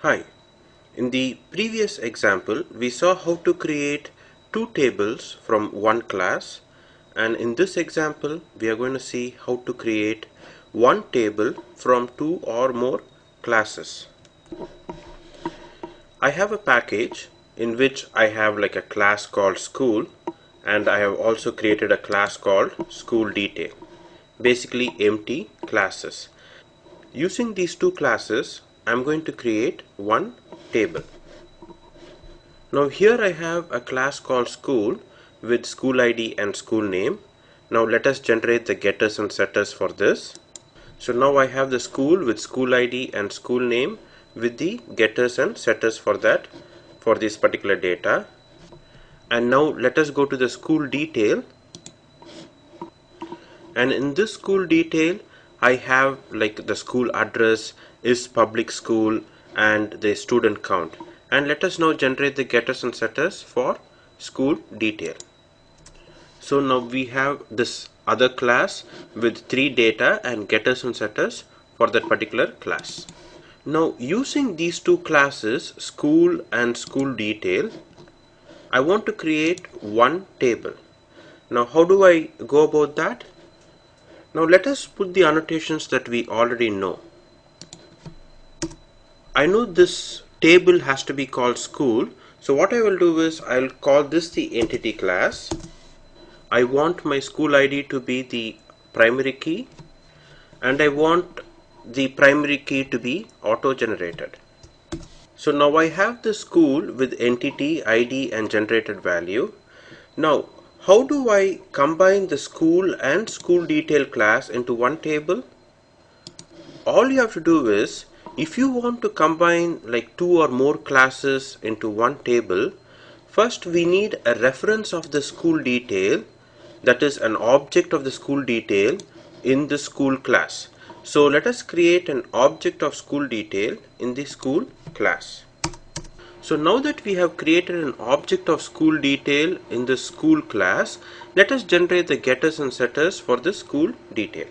Hi, in the previous example we saw how to create two tables from one class, and in this example we are going to see how to create one table from two or more classes. I have a package in which I have like a class called school, and I have also created a class called school detail, basically empty classes. Using these two classes, I'm going to create one table. Now here I have a class called school with school ID and school name. Now let us generate the getters and setters for this. So now I have the school with school ID and school name with the getters and setters for that, for this particular data. And now let us go to the school detail, and in this school detail I have like the school address is public school and the student count. And let us now generate the getters and setters for school detail. So now we have this other class with three data and getters and setters for that particular class. Now using these two classes, school and school detail, I want to create one table. Now how do I go about that? Now let us put the annotations that we already know. I know this table has to be called school, so what I will do is I'll call this the entity class. I want my school ID to be the primary key, and I want the primary key to be auto generated. So now I have the school with entity, ID and generated value. Now how do I combine the school and school detail class into one table? All you have to do is, if you want to combine like two or more classes into one table, first we need a reference of the school detail, that is an object of the school detail in the school class. So let us create an object of school detail in the school class. So now that we have created an object of school detail in the school class, let us generate the getters and setters for the school detail.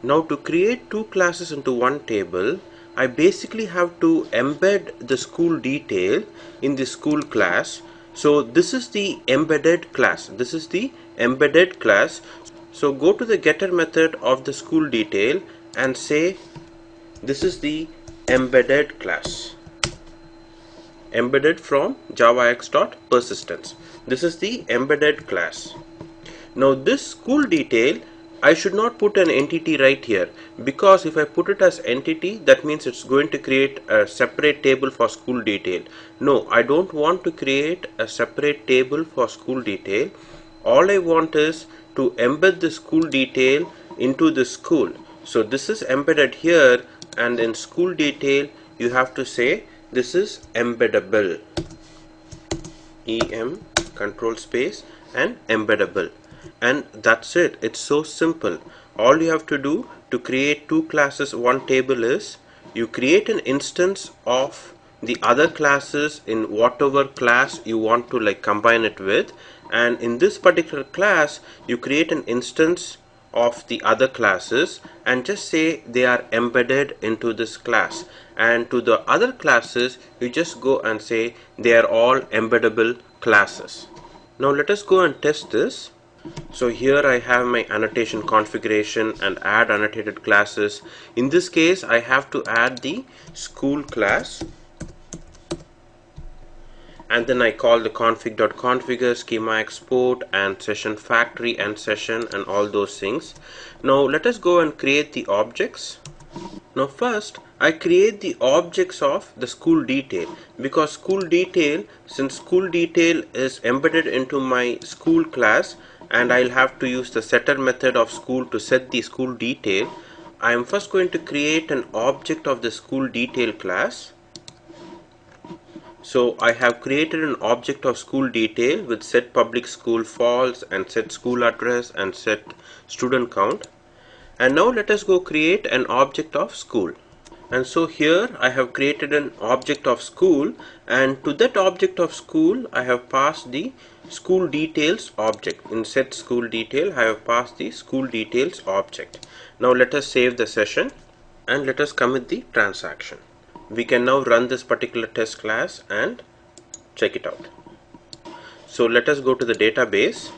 Now to create two classes into one table, I basically have to embed the school detail in the school class. So this is the embedded class. This is the embedded class. So go to the getter method of the school detail and say this is the embedded class. Embedded from javax.persistence. This is the embedded class. Now this school detail, I should not put an entity right here, because if I put it as entity, that means it's going to create a separate table for school detail. No, I don't want to create a separate table for school detail. All I want is to embed the school detail into the school. So this is embedded here, and in school detail you have to say this is embeddable. em control space and embeddable. And that's it. It's so simple. All you have to do to create two classes one table is you create an instance of the other classes in whatever class you want to like combine it with, and in this particular class you create an instance of the other classes and just say they are embedded into this class, and to the other classes you just go and say they are all embeddable classes. Now let us go and test this. So here I have my annotation configuration and add annotated classes. In this case I have to add the school class, and then I call the config.configure, schema export and session factory and session and all those things. Now let us go and create the objects. Now first I create the objects of the school detail, because school detail, since school detail is embedded into my school class and I'll have to use the setter method of school to set the school detail, I am first going to create an object of the school detail class. So I have created an object of school detail with set public school false and set school address and set student count. And now let us go create an object of school. And so here I have created an object of school, and to that object of school I have passed the school details object. In set school detail I have passed the school details object. Now let us save the session and let us commit the transaction. we can now run this particular test class and check it out. So let us go to the database,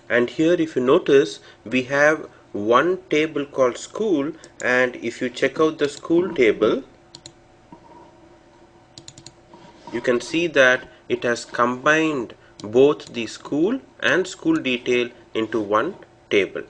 and here if you notice we have one table called school, and if you check out the school table you can see that it has combined both the school and school detail into one table.